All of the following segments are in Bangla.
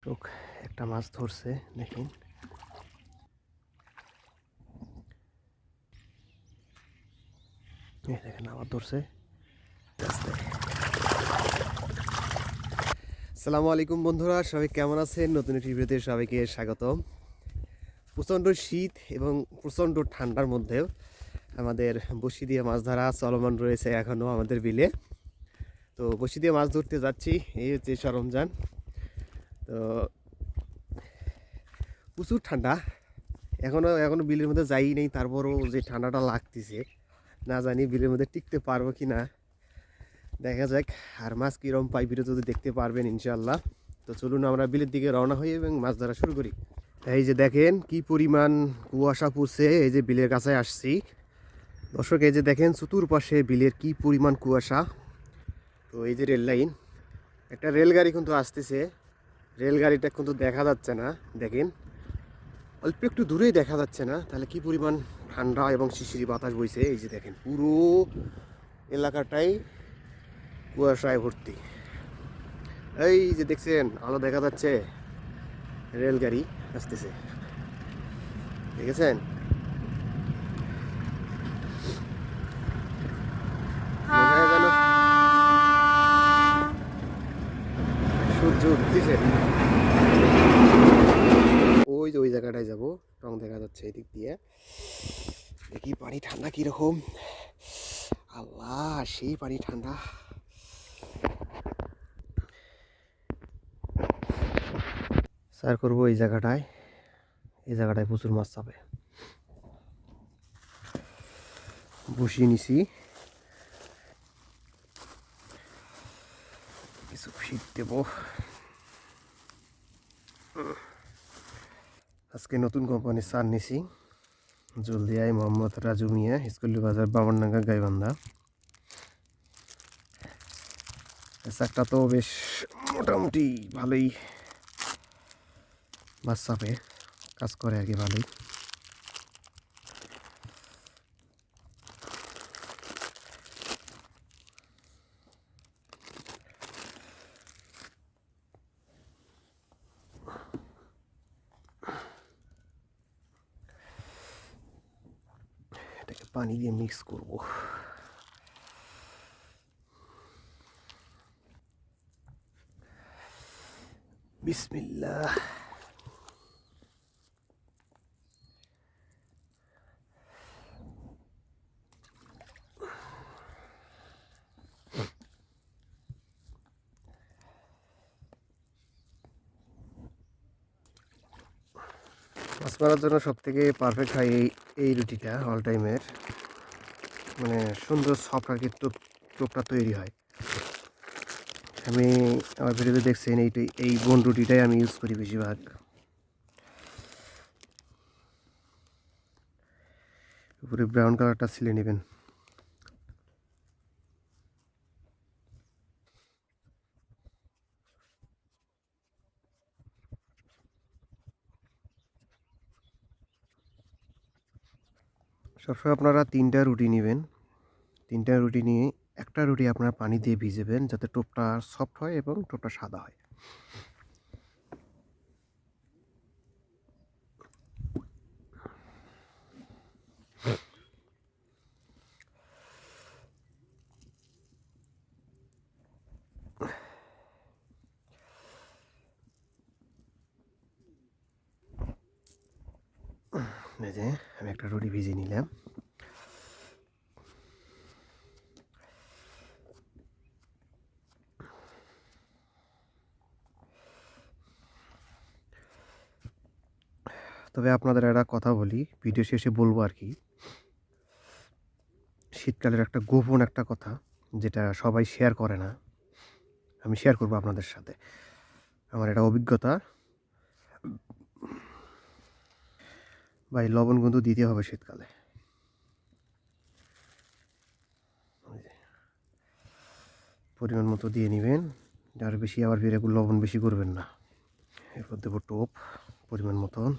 লোক একটা মাছ ধরছে, দেখেন। দেখেন আবার ধরছে। আসসালামু আলাইকুম বন্ধুরা, সবাই কেমন আছেন? নতুন একটি ভিডিওতে সবাইকে স্বাগতম। প্রচণ্ড শীত এবং প্রচণ্ড ঠান্ডার মধ্যেও আমাদের বড়শি দিয়ে মাছ ধরা চলমান রয়েছে এখনও আমাদের বিলে। তো বড়শি দিয়ে মাছ ধরতে যাচ্ছি, এই হচ্ছে সরঞ্জাম। তো প্রচুর ঠান্ডা, এখনো বিলের মধ্যে যাই নেই, তারপরও যে ঠান্ডাটা লাগতেছে, না জানি বিলের মধ্যে টিকতে পারবো কি না, দেখা যাক। আর মাছ কীরকম পাই ভিডিওতে যদি দেখতে পারবেন ইনশাআল্লাহ। তো চলুন আমরা বিলের দিকে রওনা হই এবং মাছ ধরা শুরু করি। এই যে দেখেন কি পরিমাণ কুয়াশা পড়ছে, এই যে বিলের কাছে আসছি দর্শক। এই যে দেখেন চতুর্পাশে বিলের কি পরিমাণ কুয়াশা। তো এই যে রেল লাইন, একটা রেলগাড়ি কিন্তু আসতেছে, রেলগাড়িটা কিন্তু দেখা যাচ্ছে না। দেখেন অল্প একটু দূরেই দেখা যাচ্ছে না, তাহলে কি পরিমাণ ঠান্ডা এবং শিশিরি বাতাস বইছে। এই যে দেখেন পুরো এলাকাটাই কুয়াশায় ভর্তি। এই যে দেখছেন আলো দেখা যাচ্ছে, রেলগাড়ি আসতেছে, দেখেছেন? মনে হয় যেন সূর্য উঠতেছে। ওই যে ওই জায়গাটায় যাবো, রং দেখা যাচ্ছে এই দিক দিয়ে। দেখি পানি ঠান্ডা কিরকম। আল্লাহ, সেই পানি ঠান্ডা। স্যার করবো এই জায়গাটায়, এই জায়গাটায় প্রচুর মাছ চাপে। বসিয়ে নিছি, কিছু ফিট দেবো। আজকে নতুন কোম্পানির সার নিছি, জলদিয়ায় মোহাম্মদ রাজু মিয়া, স্কুলি বাজার, বামনডাঙ্গা, গাইবান্ধা। চাকটা তো বেশ মোটামুটি ভালোই মাছ চাপে, কাজ করে আর কি ভালোই। এটাকে পানি দিয়ে মিক্স করবো। বিসমিল্লাহ। মাছ মারার জন্য সব থেকে পারফেক্ট হয় এই রুটিটা, অল টাইমের। মানে সুন্দর সফট আর কি টোপটা তৈরি হয়। আমি আমার ভিডিওতে দেখছেন এই বোন রুটিটাই আমি ইউজ করি বেশিরভাগ। উপরে ব্রাউন কালারটা ছিলে নেবেন। সবসময় আপনারা 3টা রুটি নেবেন। 3টা রুটি নিয়ে একটা রুটি আপনার পানি দিয়ে ভিজাবেন, যাতে টোপটা সফট হয় এবং টোপটা সাদা হয়। এই যে আমি একটা রুটি ভিজিয়ে নিলাম। তবে আপনাদের একটা কথা বলি, ভিডিও শেষে বলবো আর কি, শীতকালের একটা গোপন একটা কথা যেটা সবাই শেয়ার করে না, আমি শেয়ার করবো আপনাদের সাথে। আমার এটা অভিজ্ঞতা। ভাই লবণ কিন্তু দিতে হবে শীতকালে, পরিমাণ মতো দিয়ে নেবেন। আর বেশি আবার ফিরে লবণ বেশি করবেন না। এরপর দেবো টোপ পরিমাণ মতন।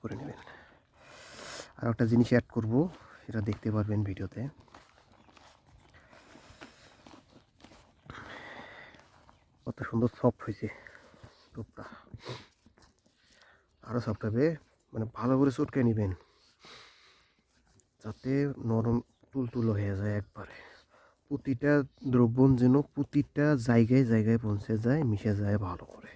করে নেবেন। আর একটা জিনিস অ্যাড করব, সেটা দেখতে পারবেন ভিডিওতে। কত সুন্দর সফট হয়েছে টোপটা। আরও সফট হবে, মানে ভালো করে চটকে নেবেন যাতে নরম তুলতুলো হয়ে যায় একবারে। প্রতিটা দ্রবণ যেন প্রতিটা জায়গায় জায়গায় পৌঁছে যায়, মিশে যায় ভালো করে,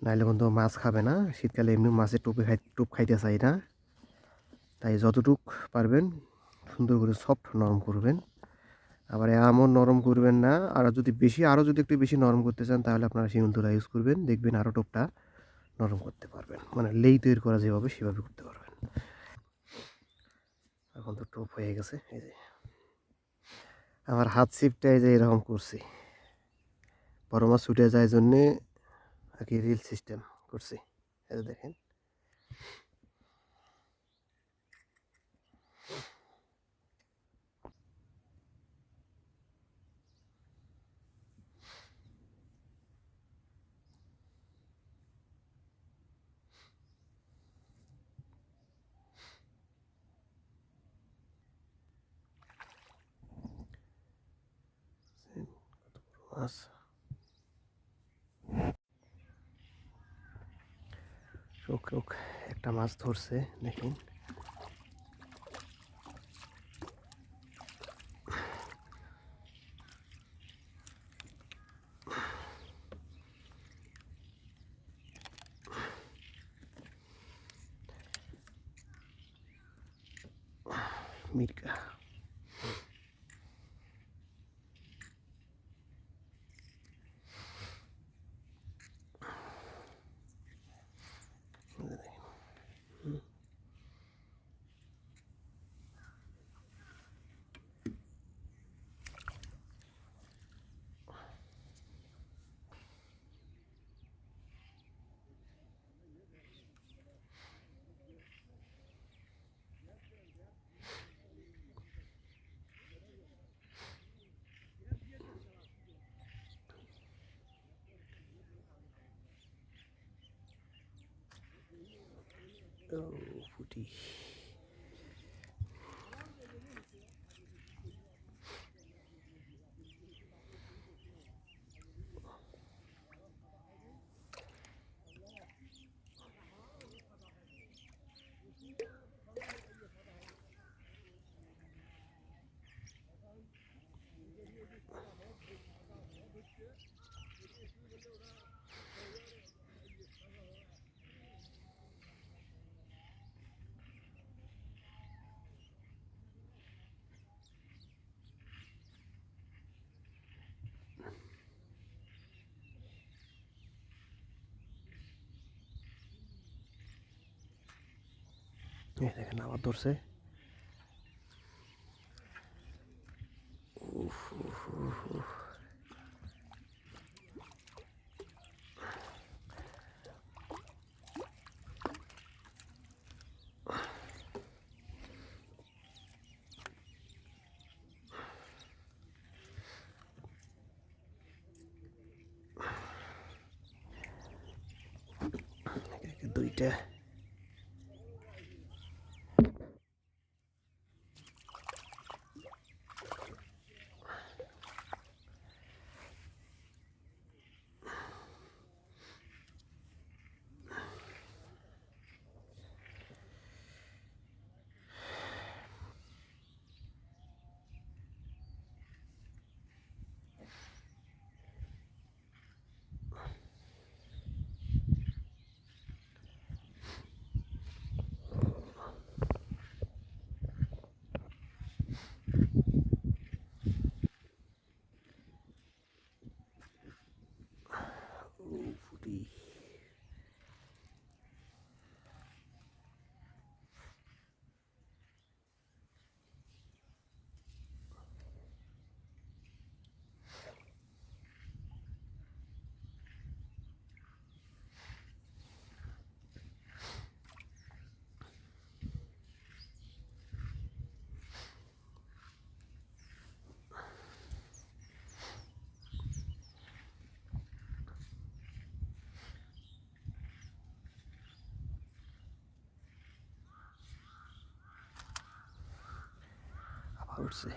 নাইলে কিন্তু মাছ খাবে না। শীতকালে এমনি মাছের টোপ খাইতে চাই না, তাই যতটুক পারবেন সুন্দর করে সফট নরম করবেন। আবার এমন নরম করবেন না, আর যদি আরও যদি একটু বেশি নরম করতে চান তাহলে আপনারা শিমুল তুলা ইউজ করবেন, দেখবেন আরও টোপটা নরম করতে পারবেন, মানে লেই তৈরি করা যেভাবে সেভাবে করতে পারবেন। এখন তো টোপ হয়ে গেছে। এই যে আমার হাত সিপটা এই যে এরকম করছি, বড় মাছ ছুটে যায় জন্যে আর কি রিল সিস্টেম করছি। এই যে দেখেন, মাছ শোক একটা মাছ ধরছে দেখেন। মির্কা ফুটি। এই দেখেন আবার ধরছে। উফ উফ উফ উফ। দুইটা ফুটি। আবার উঠছে।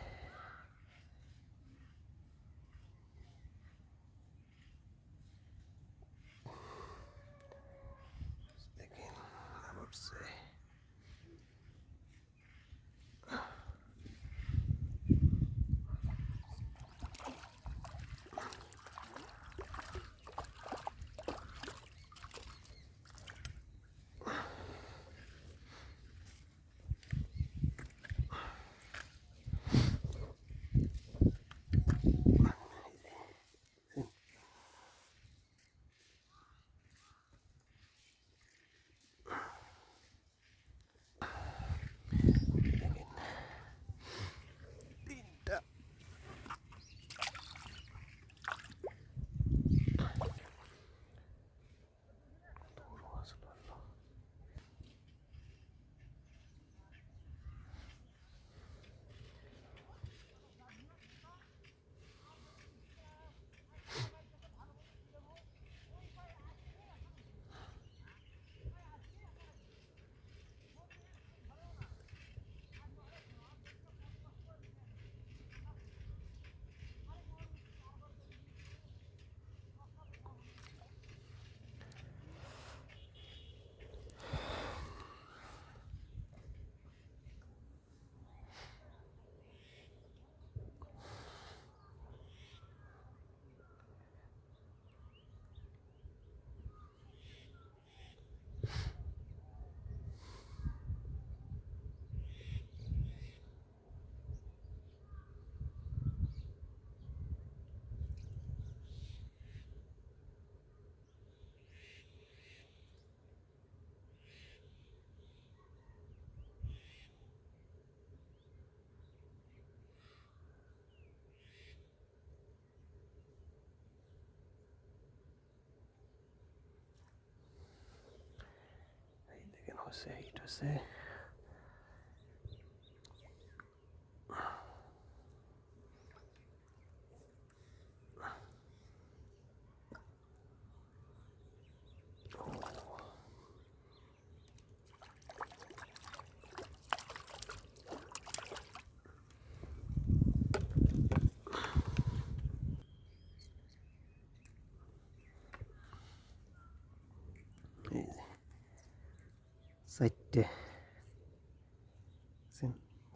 হচ্ছে হিট হচ্ছে। চারটে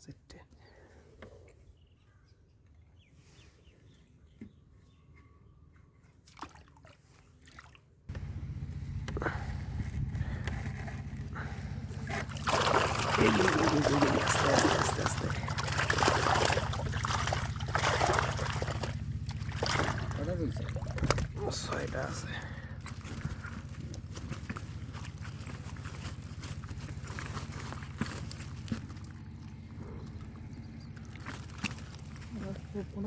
চারটে আস্তে আস্তে আস্তে ছয়টা আছে। কোন